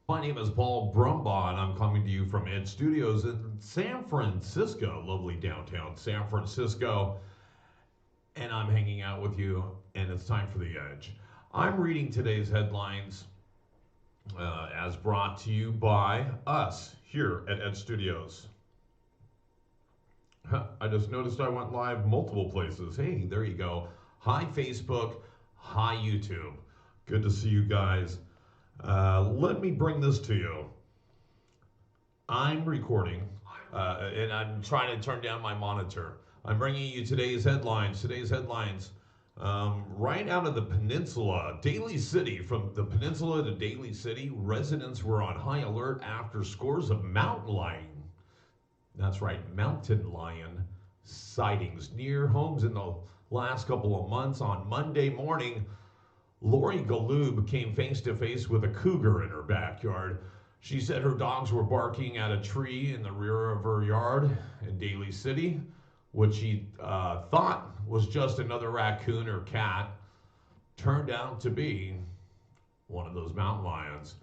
My name is Paul Brumbaugh, and I'm coming to you from Ed Studios in San Francisco, lovely downtown San Francisco. And I'm hanging out with you, and it's time for The Edge. I'm reading today's headlines as brought to you by us here at Ed Studios. I just noticed I went live multiple places. Hey, there you go. Hi, Facebook. Hi, YouTube. Good to see you guys. Let me bring this to you. I'm recording, and I'm trying to turn down my monitor. I'm bringing you today's headlines. Right out of the peninsula, Daly City. From the peninsula to Daly City, residents were on high alert after scores of mountain lion. That's right, mountain lion sightings near homes in the last couple of months. On Monday morning, Lori Galoob came face to face with a cougar in her backyard. She said her dogs were barking at a tree in the rear of her yard in Daly City, which she thought was just another raccoon or cat. Turned out to be one of those mountain lions.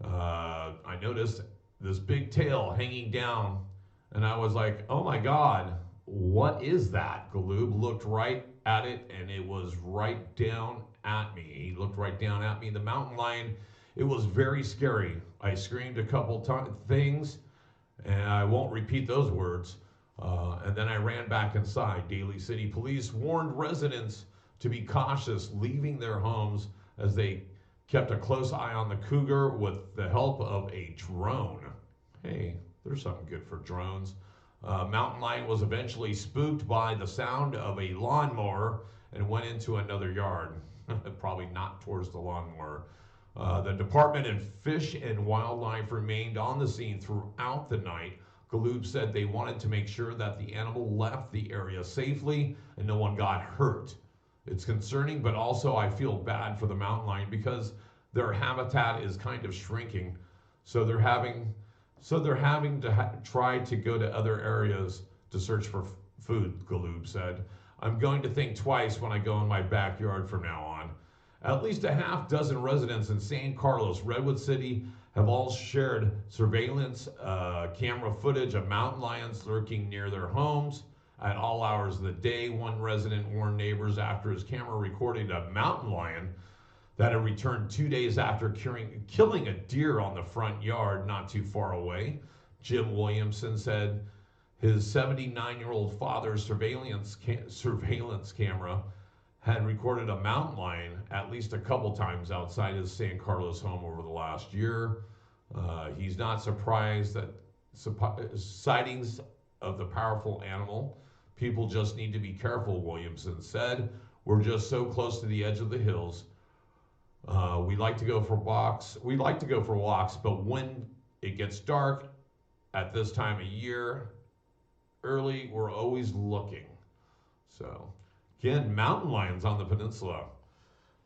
I noticed this big tail hanging down, and I was like, oh my God, what is that? Galoob looked right at it, and it was right down at me. He looked right down at me. The mountain lion, it was very scary. I screamed a couple things, and I won't repeat those words. And then I ran back inside. Daly City police warned residents to be cautious leaving their homes as they kept a close eye on the cougar with the help of a drone. Hey, there's something good for drones. Mountain lion was eventually spooked by the sound of a lawnmower and went into another yard. Probably not towards the lawnmower. The Department of Fish and Wildlife remained on the scene throughout the night. Galoob said they wanted to make sure that the animal left the area safely and no one got hurt. It's concerning, but also I feel bad for the mountain lion because their habitat is kind of shrinking. So they're having to try to go to other areas to search for food, Galoob said. I'm going to think twice when I go in my backyard from now on. At least a half dozen residents in San Carlos, Redwood City, have all shared surveillance camera footage of mountain lions lurking near their homes at all hours of the day. One resident warned neighbors after his camera recorded a mountain lion that had returned 2 days after killing a deer on the front yard not too far away. Jim Williamson said his 79-year-old father's surveillance camera had recorded a mountain lion at least a couple times outside his San Carlos home over the last year. He's not surprised that sightings of the powerful animal. People just need to be careful, Williamson said. We're just so close to the edge of the hills. We like to go for walks, but when it gets dark at this time of year, early, we're always looking. So, again, mountain lions on the peninsula.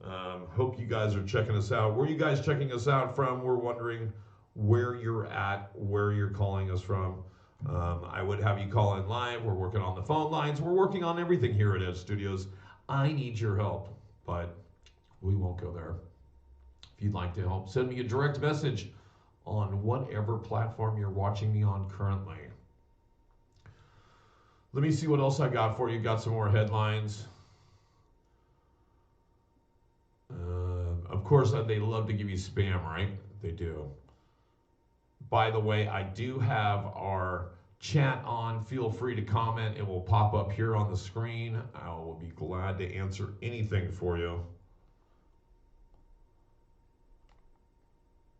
Hope you guys are checking us out. Where are you guys checking us out from? We're wondering where you're at, where you're calling us from. I would have you call in live. We're working on the phone lines. We're working on everything here at Ed Studios. I need your help, but we won't go there. If you'd like to help, send me a direct message on whatever platform you're watching me on currently. Let me see what else I got for you. Got some more headlines. Of course, they love to give you spam, right? They do. By the way, I do have our chat on. Feel free to comment. It will pop up here on the screen. I will be glad to answer anything for you.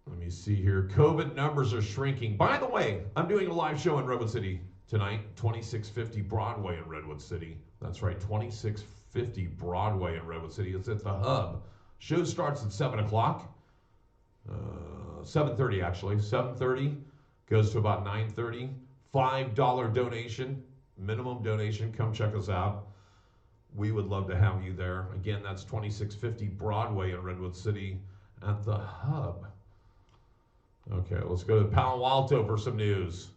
Let me see here. COVID numbers are shrinking. By the way, I'm doing a live show in Redwood City tonight, 2650 Broadway in Redwood City. That's right, 2650 Broadway in Redwood City. It's at the Hub. Show starts at 7 o'clock. 7:30 actually. 7:30 goes to about 9:30. $5 donation, minimum donation. Come check us out. We would love to have you there. Again, that's 2650 Broadway in Redwood City at the Hub. Okay, let's go to Palo Alto for some news.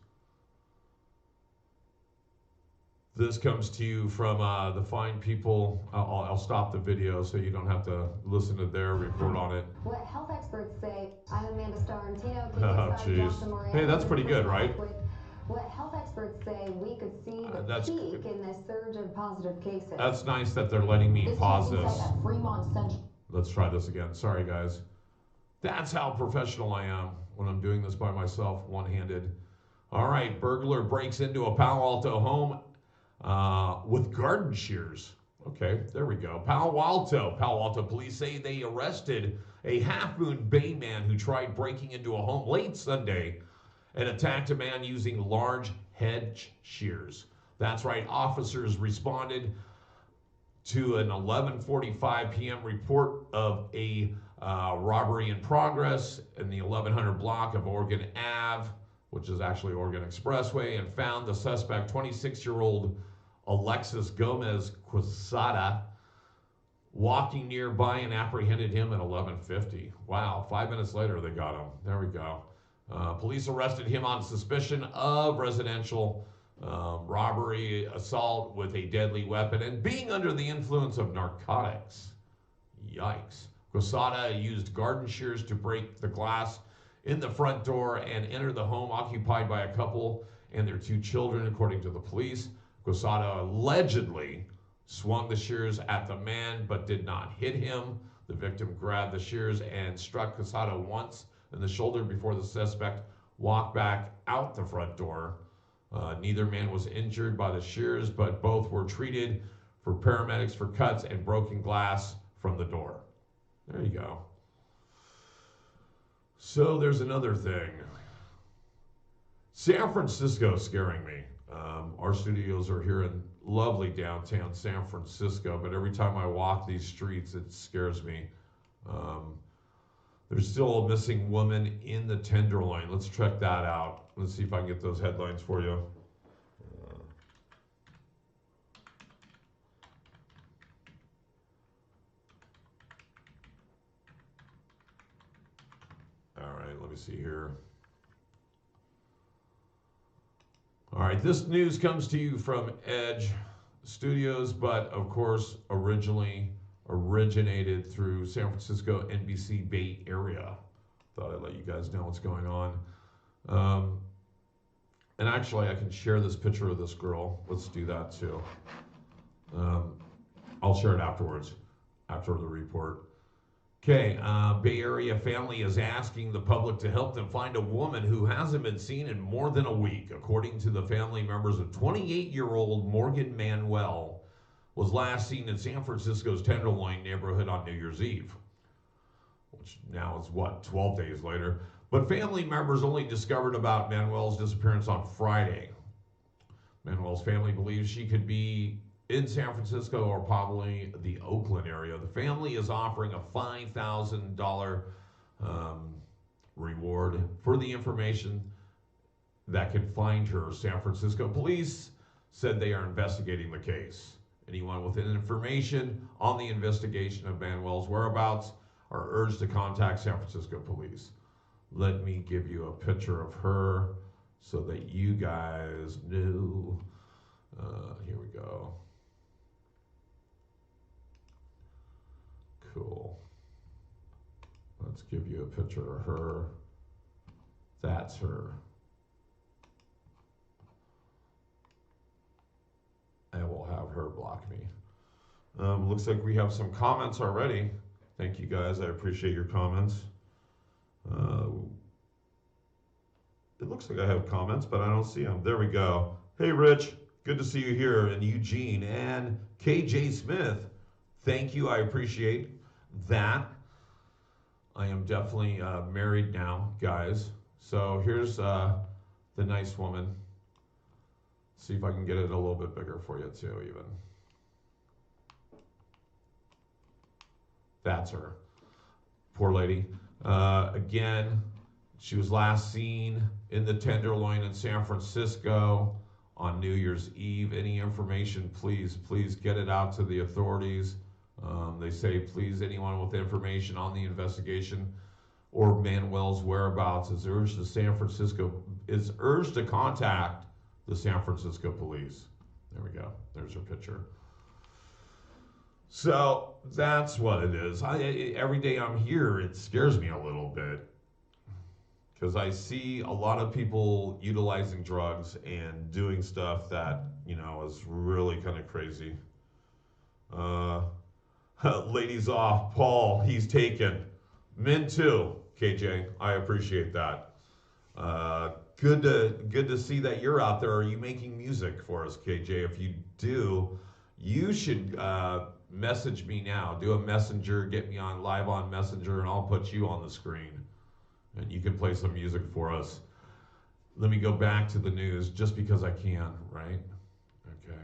This comes to you from the fine people. I'll stop the video so you don't have to listen to their report on it. What health experts say. I'm Amanda Starrentino. Oh, jeez. Hey, that's pretty good, right? What health experts say we could see the peak in this surge of positive cases. That's nice that they're letting me pause this. At Fremont Central. Let's try this again. Sorry, guys. That's how professional I am when I'm doing this by myself, one-handed. All right, burglar breaks into a Palo Alto home with garden shears. Okay, there we go. Palo Alto police say they arrested a Half Moon Bay man who tried breaking into a home late Sunday and attacked a man using large hedge shears. That's right, officers responded to an 11:45 p.m. report of a robbery in progress in the 1100 block of Oregon Ave, which is actually Oregon Expressway, and found the suspect, 26-year-old Alexis Gomez Quesada, walking nearby and apprehended him at 11:50. Wow, 5 minutes later they got him. There we go. Police arrested him on suspicion of residential robbery, assault with a deadly weapon, and being under the influence of narcotics. Yikes. Quesada used garden shears to break the glass in the front door and enter the home occupied by a couple and their 2 children, according to the police. Quesada allegedly swung the shears at the man but did not hit him. The victim grabbed the shears and struck Quesada once in the shoulder before the suspect walked back out the front door. Neither man was injured by the shears, but both were treated for paramedics for cuts and broken glass from the door. There you go. So there's another thing. San Francisco scaring me. Our studios are here in lovely downtown San Francisco, but every time I walk these streets, it scares me. There's still a missing woman in the Tenderloin. Let's check that out. Let's see if I can get those headlines for you. All right, let me see here. All right, this news comes to you from Edge Studios, but of course, originally originated through San Francisco NBC Bay Area. Thought I'd let you guys know what's going on. And actually, I can share this picture of this girl. Let's do that too. I'll share it afterwards, after the report. Okay, Bay Area family is asking the public to help them find a woman who hasn't been seen in more than a week. According to the family members, a 28-year-old Morgan Manuel was last seen in San Francisco's Tenderloin neighborhood on New Year's Eve, which now is, 12 days later. But family members only discovered about Manuel's disappearance on Friday. Manuel's family believes she could be in San Francisco or probably the Oakland area. The family is offering a $5,000 reward for the information that can find her. San Francisco police said they are investigating the case. Anyone with information on the investigation of Manuel's whereabouts are urged to contact San Francisco police. Let me give you a picture of her so that you guys know. Here we go. Cool. Let's give you a picture of her. That's her. And we'll have her block me. Looks like we have some comments already. Thank you guys. I appreciate your comments. It looks like I have comments, but I don't see them. There we go. Hey, Rich. Good to see you here in Eugene. And K.J. Smith. Thank you. I appreciate that. I am definitely married now, guys. So here's the nice woman. See if I can get it a little bit bigger for you too, even. That's her. Poor lady. Again, she was last seen in the Tenderloin in San Francisco on New Year's Eve. Any information, please get it out to the authorities. They say, please, anyone with information on the investigation or Manuel's whereabouts is urged to contact the San Francisco police. There we go. There's her picture. So that's what it is. Every day I'm here, it scares me a little bit because I see a lot of people utilizing drugs and doing stuff that, is really kind of crazy. Ladies off, Paul, he's taken. Men too, KJ. I appreciate that. Good to see that you're out there. Are you making music for us, KJ? If you do, you should message me now. Do a messenger, get me on live on Messenger, and I'll put you on the screen. And you can play some music for us. Let me go back to the news just because I can, right? Okay.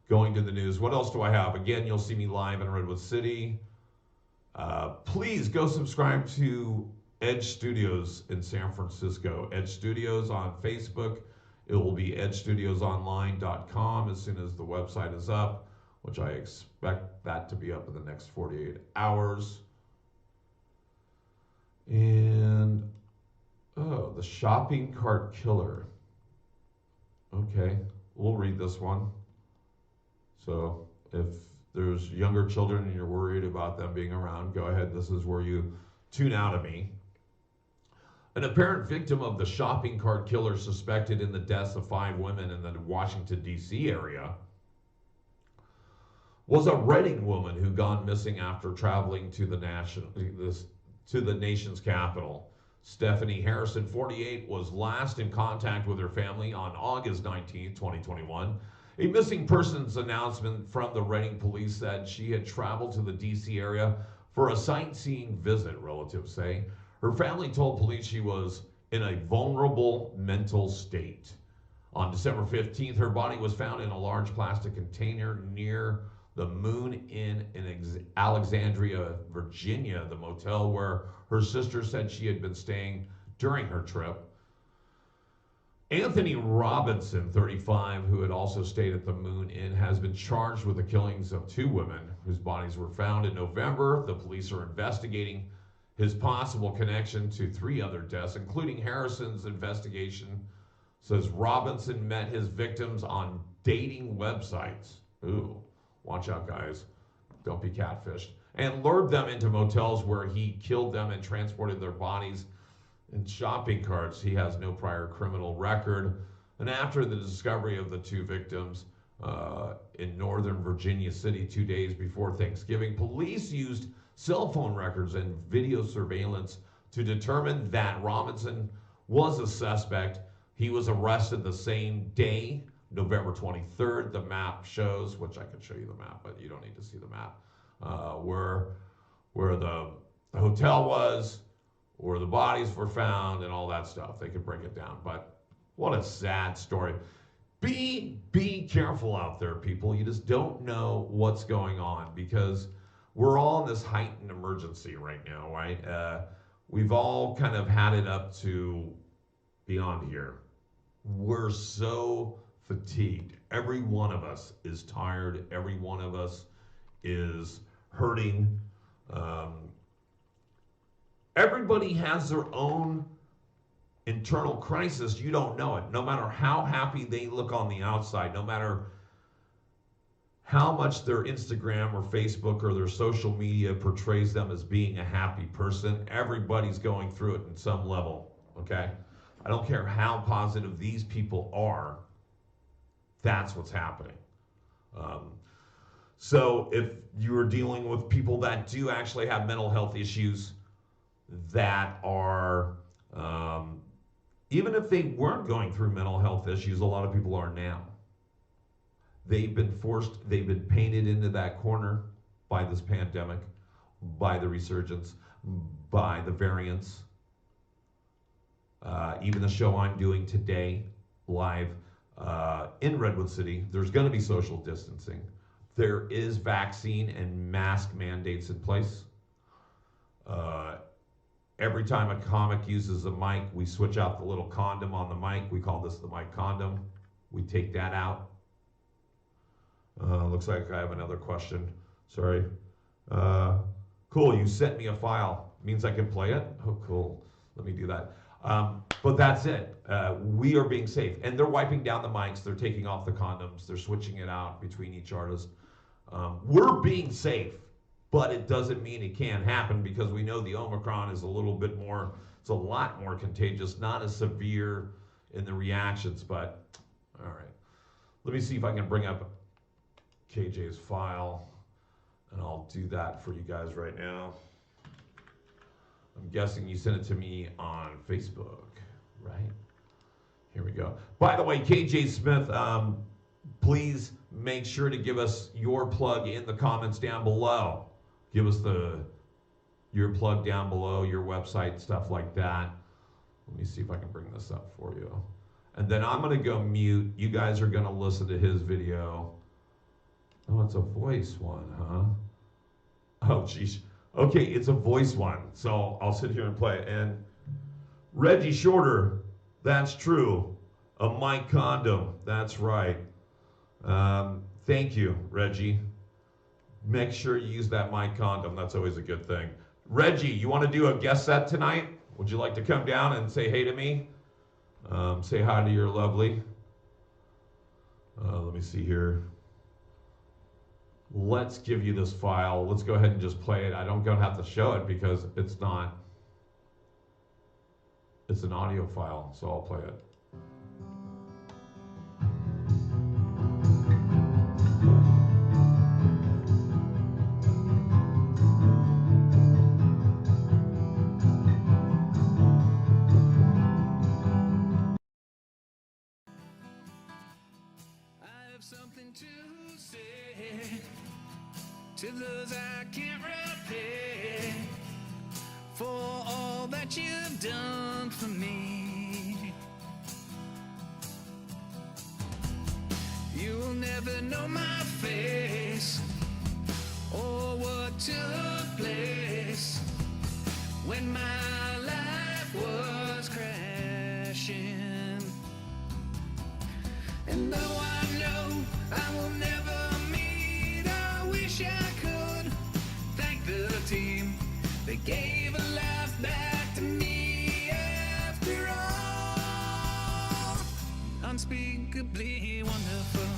Going to the news. What else do I have? Again, you'll see me live in Redwood City. Please go subscribe to Edge Studios in San Francisco. Edge Studios on Facebook. It will be edgestudiosonline.com as soon as the website is up, which I expect that to be up in the next 48 hours. And, the shopping cart killer. Okay, we'll read this one. So if there's younger children and you're worried about them being around, go ahead. This is where you tune out of me. An apparent victim of the shopping cart killer suspected in the deaths of 5 women in the Washington, D.C. area was a Reading woman who gone missing after traveling to the nation's capital. Stephanie Harrison, 48, was last in contact with her family on August 19, 2021. A missing persons announcement from the Reading police said she had traveled to the D.C. area for a sightseeing visit, relatives say. Her family told police she was in a vulnerable mental state. On December 15th, her body was found in a large plastic container near the Moon Inn in Alexandria, Virginia, the motel where her sister said she had been staying during her trip. Anthony Robinson, 35, who had also stayed at the Moon Inn, has been charged with the killings of 2 women whose bodies were found in November. The police are investigating his possible connection to 3 other deaths, including Harrison's investigation says Robinson met his victims on dating websites. Ooh, watch out, guys. Don't be catfished. And lured them into motels where he killed them and transported their bodies in shopping carts. He has no prior criminal record. And after the discovery of the 2 victims in northern Virginia City 2 days before Thanksgiving, police used cell phone records and video surveillance to determine that Robinson was a suspect. He was arrested the same day, November 23rd. The map shows, which I can show you the map, but you don't need to see the map, where the hotel was, where the bodies were found, and all that stuff. They could break it down, but what a sad story. Be careful out there, people. You just don't know what's going on because we're all in this heightened emergency right now, right? We've all kind of had it up to beyond here. We're so fatigued. Every one of us is tired. Every one of us is hurting. Everybody has their own internal crisis. You don't know it. No matter how happy they look on the outside, no matter how much their Instagram or Facebook or their social media portrays them as being a happy person, everybody's going through it in some level, okay? I don't care how positive these people are, that's what's happening. So if you're dealing with people that do actually have mental health issues that are, even if they weren't going through mental health issues, a lot of people are now. They've been painted into that corner by this pandemic, by the resurgence, by the variants. Even the show I'm doing today, live in Redwood City, there's going to be social distancing. There is vaccine and mask mandates in place. Every time a comic uses a mic, we switch out the little condom on the mic. We call this the mic condom. We take that out. Looks like I have another question. Sorry. Cool, you sent me a file. Means I can play it? Oh, cool. Let me do that. But that's it. We are being safe. And they're wiping down the mics. They're taking off the condoms. They're switching it out between each artist. We're being safe, but it doesn't mean it can't happen because we know the Omicron is a little bit more, it's a lot more contagious, not as severe in the reactions, but all right. Let me see if I can bring up KJ's file, and I'll do that for you guys right now. I'm guessing you sent it to me on Facebook, right? Here we go. By the way, KJ Smith, please make sure to give us your plug in the comments down below. Give us your plug down below, your website, stuff like that. Let me see if I can bring this up for you. And then I'm going to go mute. You guys are going to listen to his video. Oh, it's a voice one, huh? Oh, geez. Okay, it's a voice one. So I'll sit here and play it. And Reggie Shorter, that's true. A mic condom, that's right. Thank you, Reggie. Make sure you use that mic condom. That's always a good thing. Reggie, you want to do a guest set tonight? Would you like to come down and say hey to me? Say hi to your lovely. Let me see here. Let's give you this file. Let's go ahead and just play it. I don't gonna have to show it because it's not. It's an audio file, so I'll play it. Something to say to those I can't repay for all that you've done for me. You'll never know my face or what took place when my life was crashing. And though I know I will never meet, I wish I could thank the team that gave a life back to me after all. Unspeakably wonderful,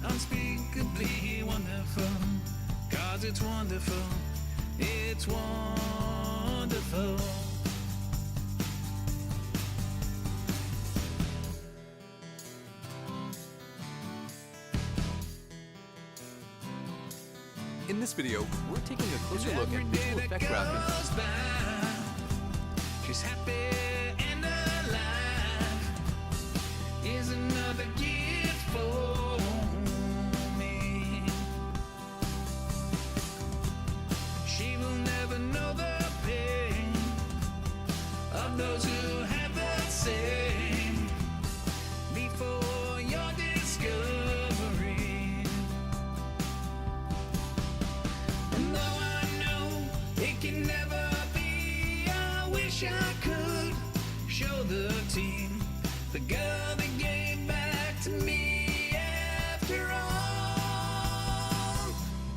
unspeakably wonderful, 'cause it's wonderful, it's wonderful. In this video, we're taking a closer look at visual effect graphics. She's happy and alive is another gift for me. She will never know the pain of those who have the same before your discovery. And though I know it can never be, I wish I could show the team the girl that gave back to me after all.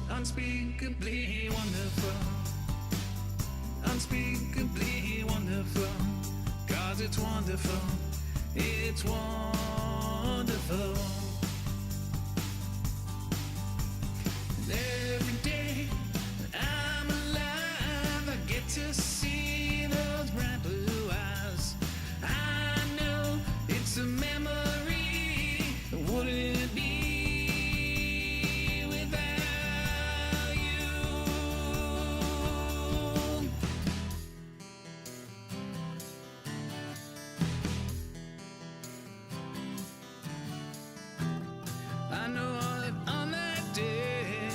Unspeakably wonderful, unspeakably wonderful, 'cause it's wonderful, it's wonderful. And every day that I'm alive, I get to see those bright blue eyes. I know it's a memory. Wouldn't it be without you? I know that on that day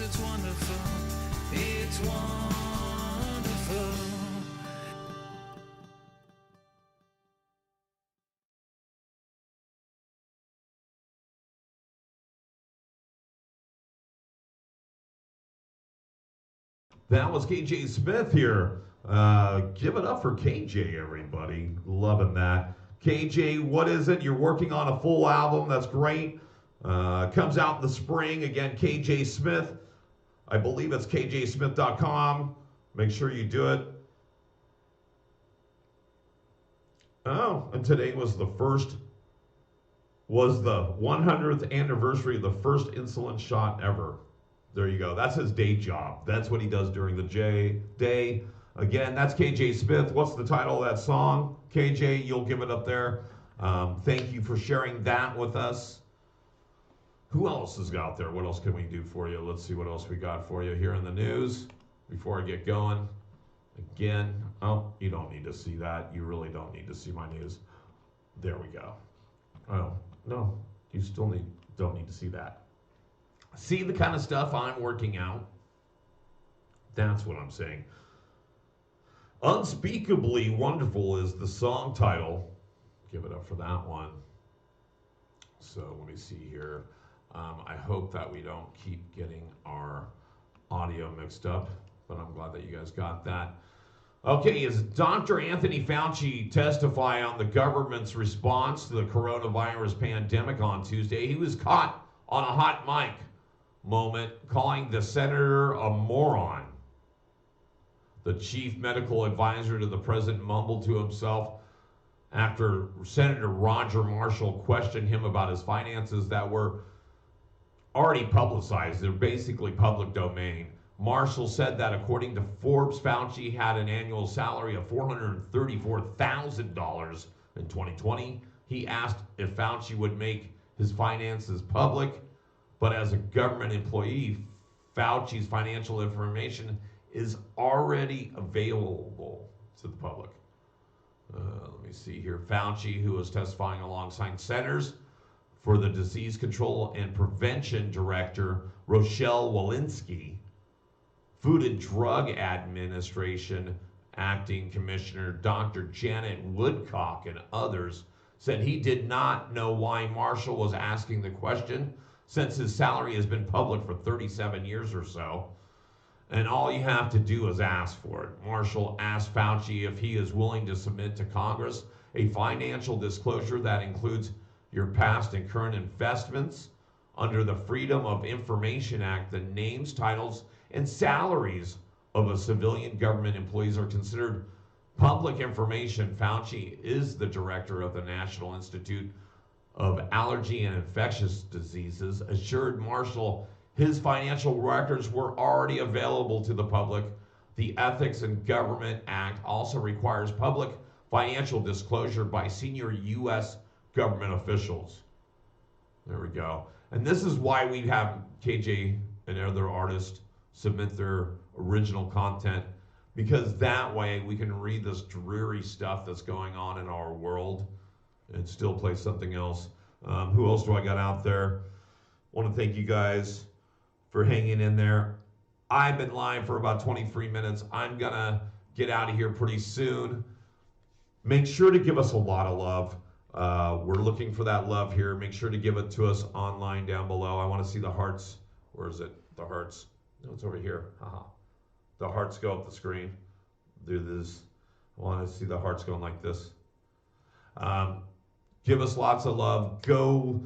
it's wonderful. It's wonderful. That was K.J. Smith here. Give it up for K.J., everybody. Loving that. K.J., what is it? You're working on a full album. That's great. Comes out in the spring. Again, K.J. Smith. I believe it's kjsmith.com. Make sure you do it. Oh, and today was the 100th anniversary of the first insulin shot ever. There you go. That's his day job. That's what he does during the day. Again, that's KJ Smith. What's the title of that song? KJ, you'll give it up there. Thank you for sharing that with us. Who else is out there? What else can we do for you? Let's see what else we got for you here in the news before I get going. Again, oh, you don't need to see that. You really don't need to see my news. There we go. Oh, no, you still don't need to see that. See the kind of stuff I'm working out? That's what I'm saying. Unspeakably Wonderful is the song title. Give it up for that one. So let me see here. I hope that we don't keep getting our audio mixed up, but I'm glad that you guys got that. Okay, as Dr. Anthony Fauci testified on the government's response to the coronavirus pandemic on Tuesday, he was caught on a hot mic moment calling the senator a moron. The chief medical advisor to the president mumbled to himself after Senator Roger Marshall questioned him about his finances that were already publicized. They're basically public domain. Marshall said that according to Forbes, Fauci had an annual salary of $434,000 in 2020. He asked if Fauci would make his finances public, but as a government employee, Fauci's financial information is already available to the public. Let me see here. Fauci, who was testifying alongside Centers for the Disease Control and Prevention Director Rochelle Walensky, Food and Drug Administration Acting Commissioner Dr. Janet Woodcock, and others, said he did not know why Marshall was asking the question, since his salary has been public for 37 years or so, and all you have to do is ask for it. Marshall asked Fauci if he is willing to submit to Congress a financial disclosure that includes your past and current investments under the Freedom of Information Act. The names, titles, and salaries of a civilian government employees are considered public information. Fauci is the director of the National Institute of Allergy and Infectious Diseases, assured Marshall his financial records were already available to the public. The Ethics in Government Act also requires public financial disclosure by senior U.S. government officials. There we go. And this is why we have KJ and other artists submit their original content, because that way we can read this dreary stuff that's going on in our world and still play something else. Who else do I got out there? I want to thank you guys for hanging in there. I've been live for about 23 minutes. I'm going to get out of here pretty soon. Make sure to give us a lot of love. We're looking for that love here. Make sure to give it to us online down below. I want to see the hearts. Where is it? The hearts. No, it's over here. The hearts go up the screen. Do this. I want to see the hearts going like this. Give us lots of love. Go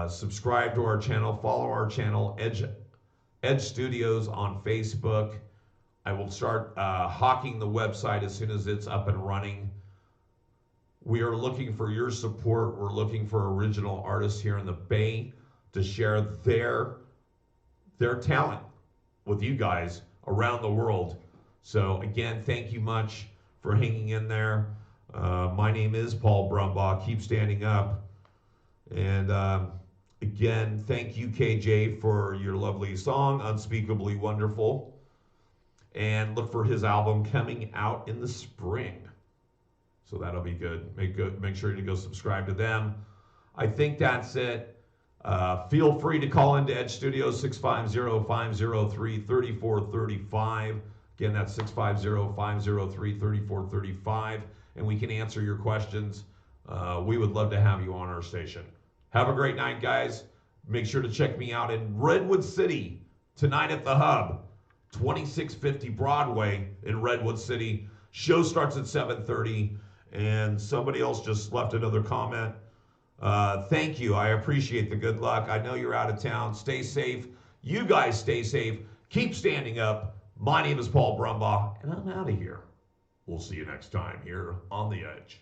subscribe to our channel. Follow our channel, Edge Studios on Facebook. I will start hawking the website as soon as it's up and running. We are looking for your support. We're looking for original artists here in the Bay to share their talent with you guys around the world. So again, thank you much for hanging in there. My name is Paul Brumbaugh. Keep standing up. And again, thank you, KJ, for your lovely song, Unspeakably Wonderful. And look for his album coming out in the spring. So that'll be good. Make sure to go subscribe to them. I think that's it. Feel free to call into Edge Studios, 650-503-3435. Again, that's 650-503-3435, and we can answer your questions. We would love to have you on our station. Have a great night, guys. Make sure to check me out in Redwood City tonight at the Hub, 2650 Broadway in Redwood City. Show starts at 7:30, and somebody else just left another comment. Thank you. I appreciate the good luck. I know you're out of town. Stay safe. You guys stay safe. Keep standing up. My name is Paul Brumbaugh, and I'm out of here. We'll see you next time here on The Edge.